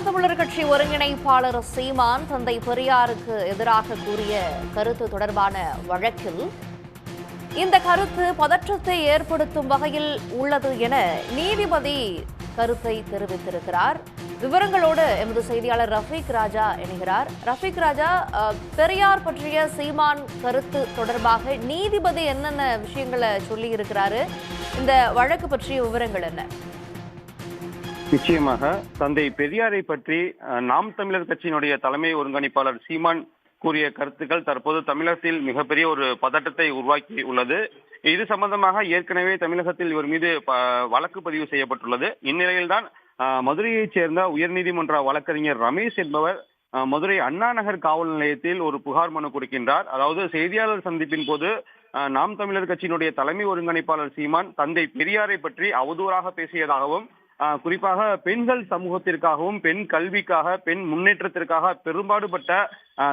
தமிழர் கட்சி ஒருங்கிணைப்பாளர் சீமான் தந்தை பெரியாருக்கு எதிராக கூறிய கருத்து தொடர்பான வழக்கில் இந்த கருத்து பதற்றத்தை ஏற்படுத்தும் வகையில் உள்ளது என நீதிபதி கருத்தை தெரிவித்திருக்கிறார். விவரங்களோடு எமது செய்தியாளர் ரஃபீக் ராஜா இணைகிறார். ரஃபீக் ராஜா, பெரியார் பற்றிய சீமான் கருத்து தொடர்பாக நீதிபதி என்னென்ன விஷயங்களை சொல்லி இருக்கிறாரு? இந்த வழக்கு பற்றிய விவரங்கள் என்ன? நிச்சயமாக தந்தை பெரியாரை பற்றி நாம் தமிழர் கட்சியினுடைய தலைமை ஒருங்கிணைப்பாளர் சீமான் கூறிய கருத்துக்கள் தற்போது தமிழகத்தில் மிகப்பெரிய ஒரு பதட்டத்தை உருவாக்கி உள்ளது. இது சம்பந்தமாக ஏற்கனவே தமிழகத்தில் இவர் மீது வழக்கு பதிவு செய்யப்பட்டுள்ளது. இந்நிலையில்தான் மதுரையைச் சேர்ந்த உயர்நீதிமன்ற வழக்கறிஞர் ரமேஷ் என்பவர் மதுரை அண்ணா நகர் காவல் நிலையத்தில் ஒரு புகார் மனு கொடுக்கின்றார். அதாவது செய்தியாளர் சந்திப்பின் போது நாம் தமிழர் கட்சியினுடைய தலைமை ஒருங்கிணைப்பாளர் சீமான் தந்தை பெரியாரை பற்றி அவதூறாக பேசியதாகவும், குறிப்பாக பெண்கள் சமூகத்திற்காகவும் பெண் கல்விக்காக பெண் முன்னேற்றத்திற்காக பெரும்பாடுபட்ட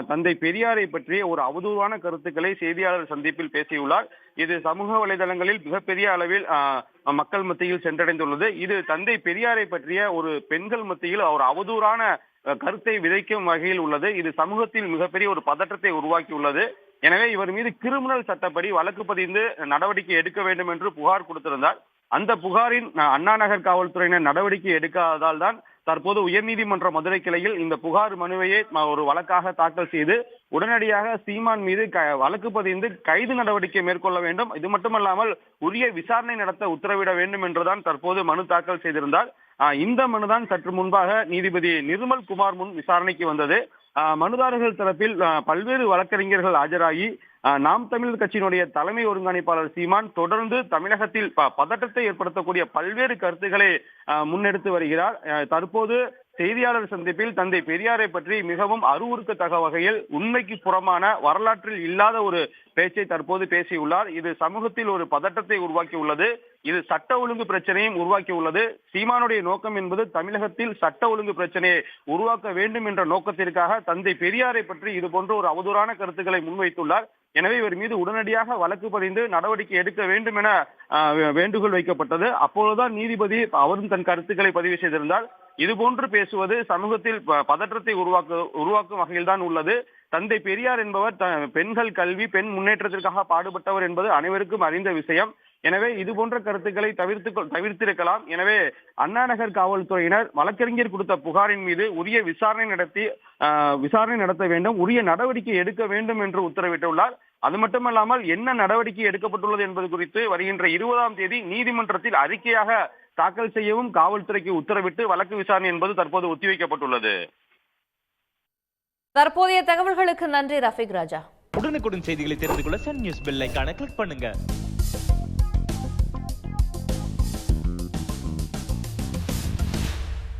தந்தை பெரியாரை பற்றி ஒரு அவதூறான கருத்துக்களை செய்தியாளர் சந்திப்பில் பேசியுள்ளார். இது சமூக வலைதளங்களில் மிகப்பெரிய அளவில் மக்கள் மத்தியில் சென்றடைந்துள்ளது. இது தந்தை பெரியாரை பற்றிய ஒரு பெண்கள் மத்தியில் ஒரு அவதூறான கருத்தை விதைக்கும் வகையில் உள்ளது. இது சமூகத்தில் மிகப்பெரிய ஒரு பதற்றத்தை உருவாக்கியுள்ளது. எனவே இவர் மீது கிரிமினல் சட்டப்படி வழக்கு பதிந்து நடவடிக்கை எடுக்க வேண்டும் என்று புகார் கொடுத்திருந்தார். அந்த புகாரின் அண்ணா நகர் காவல்துறையினர் நடவடிக்கை எடுக்காததால் தான் தற்போது உயர்நீதிமன்ற மதுரை கிளையில் இந்த புகார் மனுவையே ஒரு வழக்காக தாக்கல் செய்து உடனடியாக சீமான் மீது வழக்கு பதிந்து கைது நடவடிக்கை மேற்கொள்ள வேண்டும், இது மட்டுமல்லாமல் உரிய விசாரணை நடத்த உத்தரவிட வேண்டும் என்றுதான் தற்போது மனு தாக்கல் செய்திருந்தார். இந்த மனுதான் சற்று முன்பாக நீதிபதி நிர்மல் குமார் முன் விசாரணைக்கு வந்தது. மனுதாரர்கள் தரப்பில் பல்வேறு வழக்கறிஞர்கள் ஆஜராகி நாம் தமிழர் கட்சியினுடைய தலைமை ஒருங்கிணைப்பாளர் சீமான் தொடர்ந்து தமிழகத்தில் பதட்டத்தை ஏற்படுத்தக்கூடிய பல்வேறு கருத்துக்களை முன்னெடுத்து வருகிறார். தற்போது செய்தியாளர் சந்திப்பில் தந்தை பெரியாரை பற்றி மிகவும் அறிவுறுத்தத்தக்க வகையில் உண்மைக்கு புறமான வரலாற்றில் இல்லாத ஒரு பேச்சை தற்போது பேசியுள்ளார். இது சமூகத்தில் ஒரு பதட்டத்தை உருவாக்கி உள்ளது. இது சட்ட ஒழுங்கு பிரச்சனையும் உருவாக்கி உள்ளது. சீமானுடைய நோக்கம் என்பது தமிழகத்தில் சட்ட ஒழுங்கு பிரச்சனையை உருவாக்க வேண்டும் என்ற நோக்கத்திற்காக தந்தை பெரியாரை பற்றி இது போன்ற ஒரு அவதூறான கருத்துக்களை முன்வைத்துள்ளார். எனவே இவர் மீது உடனடியாக வழக்கு பதிந்து நடவடிக்கை எடுக்க வேண்டும் என வேண்டுகோள் வைக்கப்பட்டது. அப்பொழுதுதான் நீதிபதி அவரும் தன் கருத்துக்களை பதிவு செய்திருந்தார். இதுபோன்று பேசுவது சமூகத்தில் பதற்றத்தை உருவாக்கும் வகையில் தான் உள்ளது. தந்தை பெரியார் என்பவர் பெண்கள் கல்வி பெண் முன்னேற்றத்திற்காக பாடுபட்டவர் என்பது அனைவருக்கும் அறிந்த விஷயம். எனவே இது போன்ற கருத்துக்களை தவிர்த்திருக்கலாம். எனவே அண்ணா நகர் காவல்துறையினர் வழக்கறிஞர் கொடுத்த புகாரின் மீது உரிய விசாரணை நடத்த வேண்டும், உரிய நடவடிக்கை எடுக்க வேண்டும் என்று உத்தரவிட்டுள்ளார். அது மட்டுமல்லாமல் என்ன நடவடிக்கை எடுக்கப்பட்டுள்ளது என்பது குறித்து வருகின்ற 20ஆம் தேதி நீதிமன்றத்தில் அறிக்கையாக தாக்கல் செய்யவும் காவல்துறைக்கு உத்தரவிட்டு வழக்கு விசாரணை என்பது தற்போது ஒத்திவைக்கப்பட்டுள்ளது. தற்போதைய தகவல்களுக்கு நன்றி ரஃபீக் ராஜா. உடனுக்குடன் செய்திகளை தெரிந்து கொள்ள சன் நியூஸ் பெல் ஐகானை கிளிக் பண்ணுங்க.